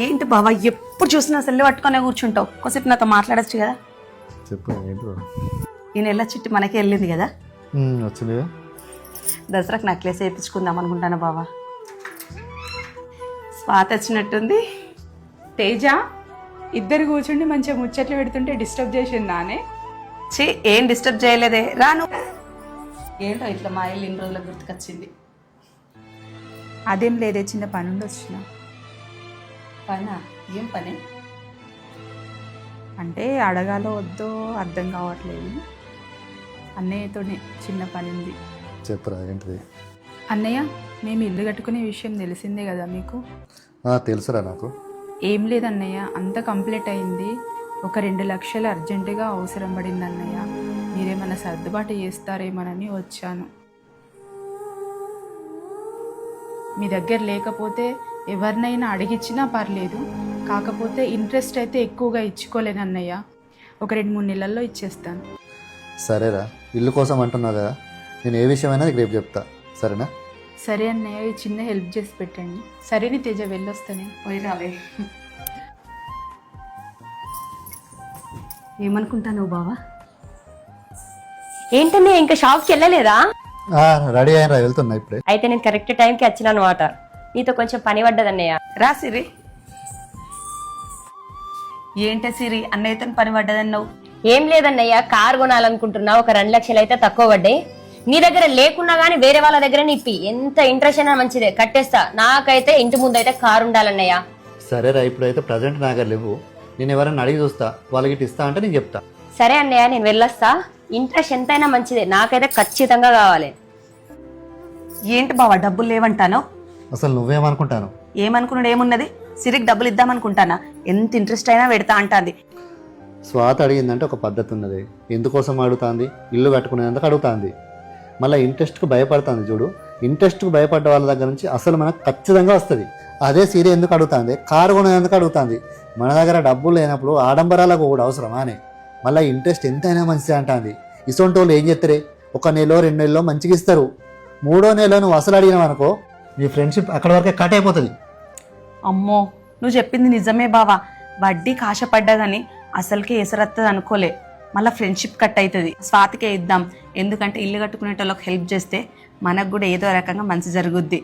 ఏంటి బావా ఎప్పుడు చూసినా సెల్లు పట్టుకునే కూర్చుంటావు? కొద్దిసేపు నాతో మాట్లాడచ్చు కదా? చెప్పు ఏంటో. ఈ నెల చిట్టి మనకి వెళ్ళింది కదా, వచ్చింది. దసరాకు నెక్లెస్ వేయించుకుందాం అనుకుంటాను బావా. స్వాత వచ్చినట్టుంది. తేజ ఇద్దరు కూర్చుండి మంచిగా ముచ్చట్లు పెడుతుంటే డిస్టర్బ్ చేసిందానే? ఏం డిస్టర్బ్ చేయలేదే, రాను. ఏంటో ఇట్లా మా ఇల్లు ఇన్ని రోజులకు గుర్తుకొచ్చింది. అదేం లేదే, చిన్న పని ఉండి వచ్చిన. పనా? ఏం పని? అంటే అడగాలో వద్దో అర్థం కావట్లేదు. అన్నయ్యతోనే చిన్న పని ఉంది. చెప్పురా ఏంటిది? అన్నయ్య, మేము ఇల్లు కట్టుకునే విషయం తెలిసిందే కదా మీకు? తెలుసురా నాకు. ఏం లేదన్నయ్య, అంతా కంప్లీట్ అయింది. ఒక 2 లక్షలు అర్జెంటుగా అవసరం పడింది అన్నయ్య. మీరేమైనా సర్దుబాటు చేస్తారేమోనని వచ్చాను. మీ దగ్గర లేకపోతే ఎవరినైనా అడిగిచ్చినా పర్లేదు, కాకపోతే ఇంట్రెస్ట్ అయితే ఎక్కువగా ఇచ్చుకోలేను అన్నయ్య. ఒక 2-3 నెలల్లో ఇచ్చేస్తాను. సరేరా, ఇల్లు కోసం అంటున్నావు కదా, నేను ఏ విషయమైనా నీకు రేపు చెప్తా, సరేనా? సరే అన్నయ్య, ఈ చిన్న హెల్ప్ చేసి పెట్టండి. సరేని తేజ, వెళ్ళొస్తానే. పోయి రాలే. ఏమనుకుంటాను బావా? ఏంటనే ఇంకా షాప్కి వెళ్ళలేదా? రెడీ అయినరా, వెళ్తున్నా ఇప్పుడే. అయితే నేను కరెక్ట్ టైంకి వచ్చిన అనమాట. నీతో కొంచెం పని పడ్డదన్నయ్య. రా సిరి. ఏంటే సిరి, అన్నయ్యతో పని పడ్డదన్నావు? ఏం లేదన్నయ్య, కారు కొనాలనుకుంటున్నా. ఒక 2 లక్షలు అయితే తక్కువ పడ్డాయి. నీ దగ్గర లేకున్నా గానీ వేరే వాళ్ళ దగ్గర నిప్పి, ఎంత ఇంట్రెస్ట్ అయినా మంచిదే, కట్టేస్తా. నాకైతే ఇంటి ముందు అయితే కారు ఉండాలన్నయ్య. సరేరా, ఇప్పుడైతే ప్రజెంట్ నా దగ్గర లేవు. నేను ఎవరైనా అడిగి చూస్తా, వాళ్ళకి ఇస్తా అంటే నేను చెప్తా. సరే అన్నయ్య, నేను వెళ్ళొస్తా. ఇంట్రెస్ట్ ఎంతైనా మంచిదే, నాకైతే ఖచ్చితంగా కావాలి. ఏంటి బావా డబ్బులు లేవంటాను? అసలు నువ్వేమనుకుంటాను? ఏమనుకున్నాడు ఏమున్నది, సిరికి డబ్బులు ఇద్దామనుకుంటానా? ఎంత ఇంట్రెస్ట్ అయినా పెడతా అంటాంది. స్వాత అడిగిందంటే ఒక పద్ధతి ఉన్నది. ఎందుకోసం అడుగుతుంది? ఇల్లు కట్టుకునేందుకు అడుగుతుంది. మళ్ళీ ఇంట్రెస్ట్కు భయపడుతుంది చూడు. ఇంట్రెస్ట్కు భయపడ్డ వాళ్ళ దగ్గర నుంచి అసలు మనకు ఖచ్చితంగా వస్తుంది. అదే సీరియల్ ఎందుకు అడుగుతుంది? కారు కొనేందుకు అడుగుతుంది. మన దగ్గర డబ్బులు లేనప్పుడు ఆడంబరాలకు కూడా అవసరమా అని. మళ్ళీ ఇంట్రెస్ట్ ఎంతైనా మంచిది అంటుంది. ఇసొంటి వాళ్ళు ఏం చేస్తారే, 1 నెల 2 నెలలో మంచిగా ఇస్తారు. 3వ నెల నువ్వు అసలు అడిగినావు అనుకో, నీ ఫ్రెండ్షిప్ అక్కడ వరకే కట్ అయిపోతుంది. అమ్మో, నువ్వు చెప్పింది నిజమే బావా. వడ్డీకి ఆశపడ్డదని అసలుకి ఎసరత్తది అనుకోలే. మళ్ళీ ఫ్రెండ్షిప్ కట్ అవుతుంది. స్వాతికే ఇద్దాం, ఎందుకంటే ఇల్లు కట్టుకునేటోళ్ళకి హెల్ప్ చేస్తే మనకు కూడా ఏదో రకంగా మంచి జరుగుద్ది.